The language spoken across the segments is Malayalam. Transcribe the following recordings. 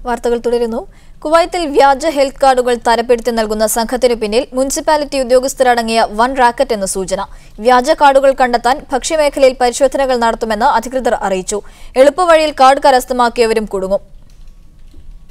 വാർത്തകൾ തുടരുന്നു. കുവൈത്തിൽ വ്യാജ ഹെൽത്ത് കാർഡുകൾ തരപ്പെടുത്തി നൽകുന്ന സംഘത്തിനു പിന്നിൽ മുനിസിപ്പാലിറ്റി ഉദ്യോഗസ്ഥരടങ്ങിയ വൻ റാക്കറ്റ് എന്ന സൂചന. വ്യാജ കാർഡുകൾ കണ്ടെത്താൻ ഭക്ഷ്യമേഖലയിൽ പരിശോധനകൾ നടത്തുമെന്ന് അധികൃതർ അറിയിച്ചു. എളുപ്പവഴിയിൽ കാർഡ് കരസ്ഥമാക്കിയവരും കുടുങ്ങും.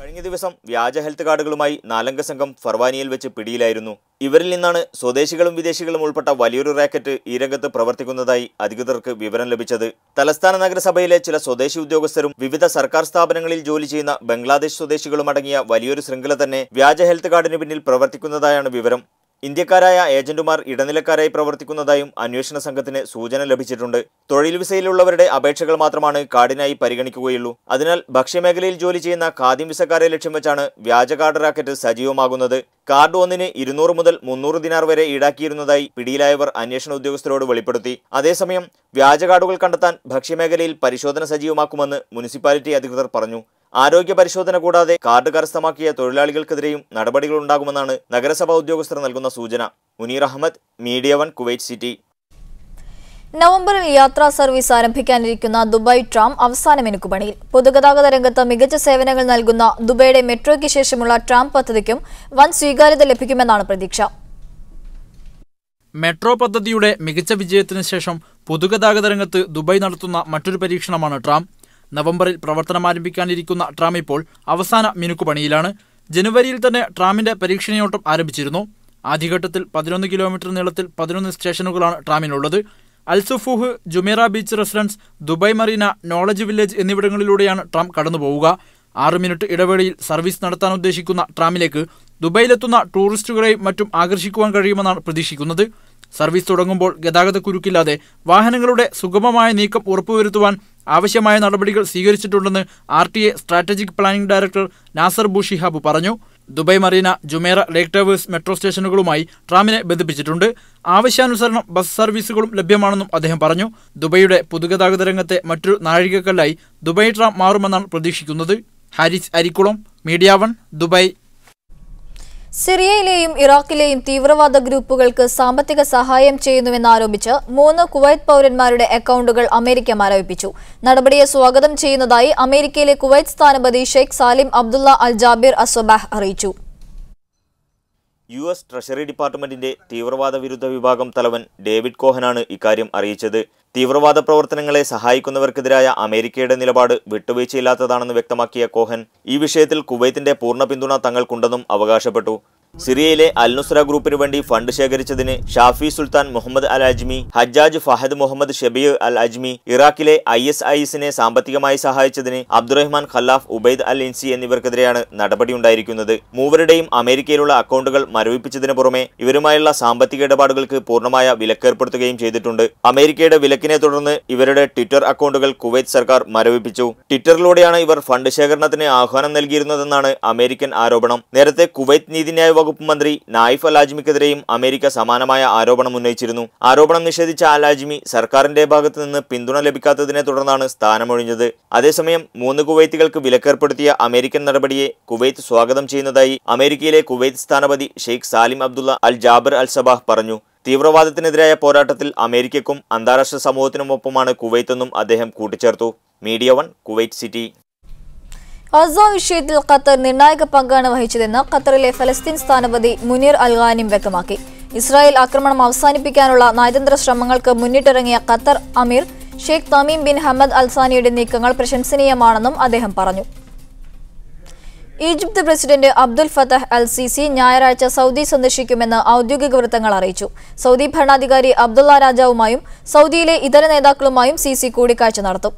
കഴിഞ്ഞ ദിവസം വ്യാജ ഹെൽത്ത് കാർഡുകളുമായി 4-അംഗ സംഘം ഫർവാനിയിൽ വെച്ച് പിടിയിലായിരുന്നു. ഇവരിൽ നിന്നാണ് സ്വദേശികളും വിദേശികളും ഉൾപ്പെട്ട വലിയൊരു റാക്കറ്റ് ഈ രംഗത്ത് പ്രവർത്തിക്കുന്നതായി അധികൃതർക്ക് വിവരം ലഭിച്ചത്. തലസ്ഥാന നഗരസഭയിലെ ചില സ്വദേശി ഉദ്യോഗസ്ഥരും വിവിധ സർക്കാർ സ്ഥാപനങ്ങളിൽ ജോലി ചെയ്യുന്ന ബംഗ്ലാദേശ് സ്വദേശികളും അടങ്ങിയ വലിയൊരു ശൃംഖല തന്നെ വ്യാജ ഹെൽത്ത് കാർഡിന് പിന്നിൽ പ്രവർത്തിക്കുന്നതായാണ് വിവരം. ഇന്ത്യക്കാരായ ഏജന്റുമാർ ഇടനിലക്കാരായി പ്രവർത്തിക്കുന്നതായും അന്വേഷണ സംഘത്തിന് സൂചന ലഭിച്ചിട്ടുണ്ട്. തൊഴിൽ വിസയിലുള്ളവരുടെ അപേക്ഷകൾ മാത്രമാണ് കാർഡിനായി പരിഗണിക്കുകയുള്ളൂ. അതിനാൽ ഭക്ഷ്യമേഖലയിൽ ജോലി ചെയ്യുന്ന ഖാദിം വിസക്കാരെ ലക്ഷ്യം വെച്ചാണ് വ്യാജ കാർഡ് റാക്കറ്റ് സജീവമാകുന്നത്. കാർഡ് ഒന്നിന് 200 മുതൽ 300 ദിനാർ വരെ ഈടാക്കിയിരുന്നതായി പിടിയിലായവർ അന്വേഷണ ഉദ്യോഗസ്ഥരോട് വെളിപ്പെടുത്തി. അതേസമയം വ്യാജ കാർഡുകൾ കണ്ടെത്താൻ ഭക്ഷ്യമേഖലയിൽ പരിശോധന സജീവമാക്കുമെന്ന് മുനിസിപ്പാലിറ്റി അധികൃതർ പറഞ്ഞു. ആരോഗ്യ പരിശോധന കൂടാതെ കാർഡ് കരസ്ഥമാക്കിയ തൊഴിലാളികൾക്കെതിരെയും നടപടികളുണ്ടാകുമെന്നാണ് നഗരസഭാ ഉദ്യോഗസ്ഥർ നൽകുന്ന സൂചന. Muneer Ahmed, media 1, Kuwait city. നവംബറിൽ യാത്രാ സർവീസ് ആരംഭിക്കാനിരിക്കുന്ന ദുബായ് ട്രാം അവസാന മിനുക്കുപണിയിൽ. പൊതുഗതാഗത രംഗത്ത് മികച്ച സേവനങ്ങൾ നൽകുന്ന ദുബൈയുടെ മെട്രോയ്ക്ക് ശേഷമുള്ള ട്രാം പദ്ധതിക്കും വൻ സ്വീകാര്യത ലഭിക്കുമെന്നാണ് പ്രതീക്ഷ. മെട്രോ പദ്ധതിയുടെ മികച്ച വിജയത്തിന് ശേഷം പൊതുഗതാഗത രംഗത്ത് ദുബായ് നടത്തുന്ന മറ്റൊരു പരീക്ഷണമാണ് ട്രാം. നവംബറിൽ പ്രവർത്തനം ആരംഭിക്കാനിരിക്കുന്ന ട്രാം ഇപ്പോൾ അവസാന മിനുക്കുപണിയിലാണ്. ജനുവരിയിൽ തന്നെ ട്രാമിന്റെ പരീക്ഷണയോട്ടം ആരംഭിച്ചിരുന്നു. ആദ്യഘട്ടത്തിൽ 11 കിലോമീറ്റർ നീളത്തിൽ 11 സ്റ്റേഷനുകളാണ് ട്രാമിനുള്ളത്. Al Sufouh, Jumeirah beach residence, Dubai marina, knowledge village എന്നിവിടങ്ങളിലൂടെയാണ് ട്രാം കടന്നുപോവുക. 6 മിനിറ്റ് ഇടവേളയിൽ സർവീസ് നടത്താൻ ഉദ്ദേശിക്കുന്ന ട്രാമിലേക്ക് ദുബായിലെത്തുന്ന ടൂറിസ്റ്റുകളെയും മറ്റും ആകർഷിക്കുവാൻ കഴിയുമെന്നാണ് പ്രതീക്ഷിക്കുന്നത്. സർവീസ് തുടങ്ങുമ്പോൾ ഗതാഗതക്കുരുക്കില്ലാതെ വാഹനങ്ങളുടെ സുഗമമായ നീക്കം ഉറപ്പുവരുത്തുവാൻ ആവശ്യമായ നടപടികൾ സ്വീകരിച്ചിട്ടുണ്ടെന്ന് RTA strategic planning director Nasser Bushihab പറഞ്ഞു. Dubai marina, Jumeirah, lake towers metro സ്റ്റേഷനുകളുമായി ട്രാമിനെ ബന്ധിപ്പിച്ചിട്ടുണ്ട്. ആവശ്യാനുസരണം ബസ് സർവീസുകളും ലഭ്യമാണെന്നും അദ്ദേഹം പറഞ്ഞു. ദുബൈയുടെ പൊതുഗതാഗത രംഗത്തെ മറ്റൊരു നാഴികക്കല്ലായി ദുബായ് ട്രാം മാറുമെന്നാണ് പ്രതീക്ഷിക്കുന്നത്. Haris Arikkulam, media 1, Dubai. സിറിയയിലെയും ഇറാഖിലെയും തീവ്രവാദ ഗ്രൂപ്പുകൾക്ക് സാമ്പത്തിക സഹായം ചെയ്യുന്നുവെന്നാരോപിച്ച് 3 കുവൈറ്റ് പൌരന്മാരുടെ അക്കൌണ്ടുകൾ അമേരിക്ക മരവിപ്പിച്ചു. നടപടിയെ സ്വാഗതം ചെയ്യുന്നതായി അമേരിക്കയിലെ കുവൈറ്റ് സ്ഥാനപതി ഷെയ്ഖ് സാലിം അബ്ദുള്ള അൽ ജാബിർ അസ്വബാഹ് അറിയിച്ചു. US ട്രഷറി ഡിപ്പാർട്ട്മെന്റിന്റെ തീവ്രവാദ വിരുദ്ധ വിഭാഗം തലവൻ ഡേവിഡ് കോഹനാണ് ഇക്കാര്യം അറിയിച്ചത്. തീവ്രവാദ പ്രവർത്തനങ്ങളെ സഹായിക്കുന്നവർക്കെതിരായ അമേരിക്കയുടെ നിലപാട് വിട്ടുവീഴ്ചയില്ലാത്തതാണെന്ന് വ്യക്തമാക്കിയ കോഹൻ ഈ വിഷയത്തിൽ കുവൈത്തിന്റെ പൂർണ്ണ പിന്തുണ തങ്ങൾക്കുണ്ടെന്നും അവകാശപ്പെട്ടു. സിറിയയിലെ അൽ നുസ്ര ഗ്രൂപ്പിനു വേണ്ടി ഫണ്ട് ശേഖരിച്ചതിന് ഷാഫി സുൽത്താൻ മുഹമ്മദ് അൽ അജ്മി, ഹജ്ജാജ് ഫഹദ് മുഹമ്മദ് ഷബീ അൽ അജ്മി, ഇറാഖിലെ ISISനെ സാമ്പത്തികമായി സഹായിച്ചതിന് അബ്ദുറഹ്മാൻ ഖല്ലാഫ്, ഉബൈദ് അൽ ഇൻസി എന്നിവർക്കെതിരെയാണ് നടപടിയുണ്ടായിരിക്കുന്നത്. മൂവരുടെയും അമേരിക്കയിലുള്ള അക്കൗണ്ടുകൾ മരവിപ്പിച്ചതിനു പുറമെ ഇവരുമായുള്ള സാമ്പത്തിക ഇടപാടുകൾക്ക് പൂർണ്ണമായ വിലക്കേർപ്പെടുത്തുകയും ചെയ്തിട്ടുണ്ട്. അമേരിക്കയുടെ വിലക്കിനെ തുടർന്ന് ഇവരുടെ ട്വിറ്റർ അക്കൗണ്ടുകൾ കുവൈറ്റ് സർക്കാർ മരവിപ്പിച്ചു. ട്വിറ്ററിലൂടെയാണ് ഇവർ ഫണ്ട് ശേഖരണത്തിന് ആഹ്വാനം നൽകിയിരുന്നതെന്നാണ് അമേരിക്കൻ ആരോപണം. നേരത്തെ കുവൈറ്റ് നീതിന്യായ വകുപ്പ് മന്ത്രി നായിഫ് അൽ അജ്മിക്കെതിരെയും അമേരിക്ക സമാനമായ ആരോപണം ഉന്നയിച്ചിരുന്നു. ആരോപണം നിഷേധിച്ച അൽ അജ്മി സർക്കാരിന്റെ ഭാഗത്തു നിന്ന് പിന്തുണ ലഭിക്കാത്തതിനെ തുടർന്നാണ് സ്ഥാനമൊഴിഞ്ഞത്. അതേസമയം 3 കുവൈത്തികൾക്ക് വിലക്കേർപ്പെടുത്തിയ അമേരിക്കൻ നടപടിയെ കുവൈത്ത് സ്വാഗതം ചെയ്യുന്നതായി അമേരിക്കയിലെ കുവൈത്ത് സ്ഥാനപതി ഷെയ്ഖ് സാലിം അബ്ദുള്ള അൽ ജാബിർ അൽ സബാഹ് പറഞ്ഞു. തീവ്രവാദത്തിനെതിരായ പോരാട്ടത്തിൽ അമേരിക്കയ്ക്കും അന്താരാഷ്ട്ര സമൂഹത്തിനുമൊപ്പമാണ് കുവൈത്തെന്നും അദ്ദേഹം കൂട്ടിച്ചേർത്തു. Media 1, Kuwait city. ഗസ വിഷയത്തിൽ ഖത്തർ നിർണായക പങ്കാണ് വഹിച്ചതെന്ന് ഖത്തറിലെ ഫലസ്തീൻ സ്ഥാനപതി മുനീർ അൽ ഗാനിം വ്യക്തമാക്കി. ഇസ്രായേൽ ആക്രമണം അവസാനിപ്പിക്കാനുള്ള നയതന്ത്ര ശ്രമങ്ങൾക്ക് മുന്നിട്ടിറങ്ങിയ ഖത്തർ അമീർ Sheikh Tamim bin Hamad Al സാനിയുടെ നീക്കങ്ങൾ പ്രശംസനീയമാണെന്നും അദ്ദേഹം പറഞ്ഞു. ഈജിപ്ത് പ്രസിഡന്റ് അബ്ദുൽ ഫത്തഹ് അൽ സിസി ഞായറാഴ്ച സൗദി സന്ദർശിക്കുമെന്ന് ഔദ്യോഗിക വൃത്തങ്ങൾ അറിയിച്ചു. സൗദി ഭരണാധികാരി അബ്ദുള്ള രാജാവുമായും സൗദിയിലെ ഇതര നേതാക്കളുമായും സിസി കൂടിക്കാഴ്ച നടത്തും.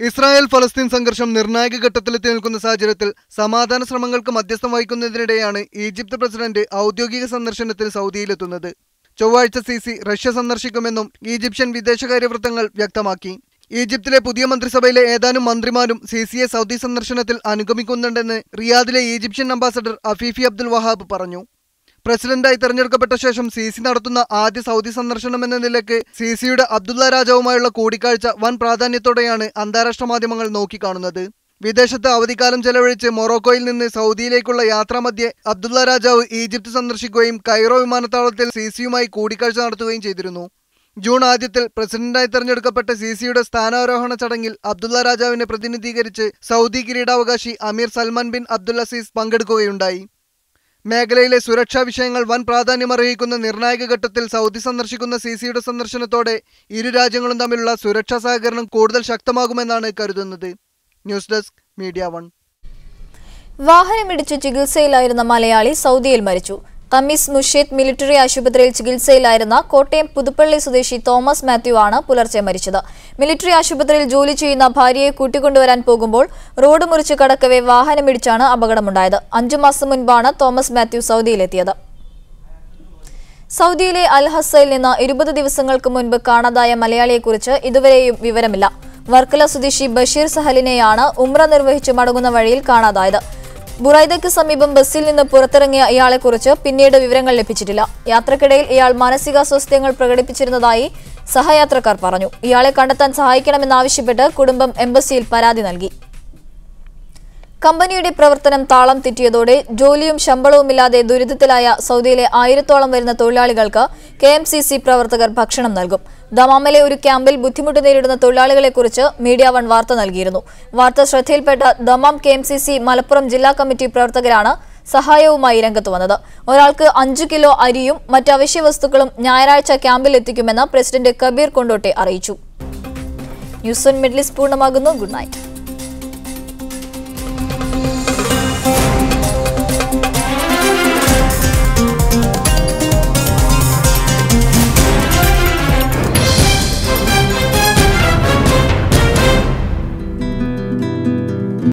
ഇസ്രായേൽ ഫലസ്തീൻ സംഘർഷം നിർണായക ഘട്ടത്തിലെത്തി നിൽക്കുന്ന സാഹചര്യത്തിൽ സമാധാന ശ്രമങ്ങൾക്ക് മധ്യസ്ഥം വഹിക്കുന്നതിനിടെയാണ് ഈജിപ്ത് പ്രസിഡന്റ് ഔദ്യോഗിക സന്ദർശനത്തിന് സൗദിയിലെത്തുന്നത്. ചൊവ്വാഴ്ച സിസി റഷ്യ സന്ദർശിക്കുമെന്നും ഈജിപ്ഷ്യൻ വിദേശകാര്യ വൃത്തങ്ങൾ വ്യക്തമാക്കി. ഈജിപ്തിലെ പുതിയ മന്ത്രിസഭയിലെ ഏതാനും മന്ത്രിമാരും സിസിയെ സൗദി സന്ദർശനത്തിൽ അനുഗമിക്കുന്നുണ്ടെന്ന് റിയാദിലെ ഈജിപ്ഷ്യൻ അംബാസഡർ അഫീഫി അബ്ദുൽ വഹാബ് പറഞ്ഞു. പ്രസിഡന്റായി തെരഞ്ഞെടുക്കപ്പെട്ട ശേഷം സിസി നടത്തുന്ന ആദ്യ സൗദി സന്ദർശനം എന്ന നിലയ്ക്ക് സിസിയുടെ അബ്ദുള്ള രാജാവുമായുള്ള കൂടിക്കാഴ്ച വൻ പ്രാധാന്യത്തോടെയാണ് അന്താരാഷ്ട്ര മാധ്യമങ്ങൾ നോക്കിക്കാണുന്നത്. വിദേശത്ത് അവധിക്കാലം ചെലവഴിച്ച് മൊറോക്കോയിൽ നിന്ന് സൗദിയിലേക്കുള്ള യാത്രാമധ്യേ അബ്ദുള്ള രാജാവ് ഈജിപ്ത് സന്ദർശിക്കുകയും കൈറോ വിമാനത്താവളത്തിൽ സിസിയുമായി കൂടിക്കാഴ്ച നടത്തുകയും ചെയ്തിരുന്നു. ജൂൺ ആദ്യത്തിൽ പ്രസിഡന്റായി തെരഞ്ഞെടുക്കപ്പെട്ട സിസിയുടെ സ്ഥാനാരോഹണ ചടങ്ങിൽ അബ്ദുള്ള രാജാവിനെ പ്രതിനിധീകരിച്ച് സൗദി കിരീടാവകാശി അമീർ സൽമാൻ ബിൻ അബ്ദുൽ അസീസ് പങ്കെടുക്കുകയുണ്ടായി. മേഖലയിലെ സുരക്ഷാ വിഷയങ്ങൾ വൻ പ്രാധാന്യമർഹിക്കുന്ന നിർണായക ഘട്ടത്തിൽ സൗദി സന്ദർശിക്കുന്ന സിസിയുടെ സന്ദർശനത്തോടെ ഇരു രാജ്യങ്ങളും തമ്മിലുള്ള സുരക്ഷാ സഹകരണം കൂടുതൽ ശക്തമാകുമെന്നാണ് കരുതുന്നത്. News desk media 1. വാഹനമിടിച്ച് ചികിത്സയിലായിരുന്ന മലയാളി സൗദിയിൽ മരിച്ചു. കമ്മീസ് മുഷീദ് മിലിറ്ററി ആശുപത്രിയിൽ ചികിത്സയിലായിരുന്ന കോട്ടയം പുതുപ്പള്ളി സ്വദേശി തോമസ് മാത്യു ആണ് പുലർച്ചെ മരിച്ചത്. മിലിറ്ററി ആശുപത്രിയിൽ ജോലി ചെയ്യുന്ന ഭാര്യയെ കൂട്ടിക്കൊണ്ടുവരാൻ പോകുമ്പോൾ റോഡ് മുറിച്ച് കടക്കവെ വാഹനമിടിച്ചാണ് അപകടമുണ്ടായത്. 5 മാസം മുൻപാണ് തോമസ് മാത്യു സൗദിയിലെത്തിയത്. സൗദിയിലെ അൽ ഹസ്സയിൽ നിന്ന് 20 ദിവസങ്ങൾക്ക് മുൻപ് കാണാതായ മലയാളിയെക്കുറിച്ച് ഇതുവരെയും വിവരമില്ല. വർക്കല സ്വദേശി ബഷീർ സഹലിനെയാണ് ഉംറ നിർവഹിച്ച് മടങ്ങുന്ന വഴിയിൽ കാണാതായത്. ബുറൈദയ്ക്ക് സമീപം ബസ്സിൽ നിന്ന് പുറത്തിറങ്ങിയ ഇയാളെക്കുറിച്ച് പിന്നീട് വിവരങ്ങൾ ലഭിച്ചിട്ടില്ല. യാത്രക്കിടയിൽ ഇയാൾ മാനസികാസ്വാസ്ഥ്യങ്ങൾ പ്രകടിപ്പിച്ചിരുന്നതായി സഹയാത്രക്കാർ പറഞ്ഞു. ഇയാളെ കണ്ടെത്താൻ സഹായിക്കണമെന്നാവശ്യപ്പെട്ട് കുടുംബം എംബസിയിൽ പരാതി നൽകി. കമ്പനിയുടെ പ്രവർത്തനം താളം തെറ്റിയതോടെ ജോലിയും ശമ്പളവുമില്ലാതെ ദുരിതത്തിലായ സൗദിയിലെ 1000-ഓളം വരുന്ന തൊഴിലാളികൾക്ക് KMCC പ്രവർത്തകർ ഭക്ഷണം നൽകും. ദമാമിലെ ഒരു ക്യാമ്പിൽ ബുദ്ധിമുട്ട് നേരിടുന്ന തൊഴിലാളികളെക്കുറിച്ച് മീഡിയ 1 വാർത്ത നൽകിയിരുന്നു. വാർത്ത ശ്രദ്ധയിൽപ്പെട്ട ദമാം KMCC മലപ്പുറം ജില്ലാ കമ്മിറ്റി പ്രവർത്തകരാണ് സഹായവുമായി രംഗത്ത് വന്നത്. ഒരാൾക്ക് 5 കിലോ അരിയും മറ്റ് അവശ്യ വസ്തുക്കളും ഞായറാഴ്ച ക്യാമ്പിൽ എത്തിക്കുമെന്ന് പ്രസിഡന്റ് കബീർ കൊണ്ടോട്ടെ അറിയിച്ചു. ന്യൂസ് 1 മിഡിൽ ഈസ്റ്റ് പൂർണ്ണമാകുന്നു. Good night.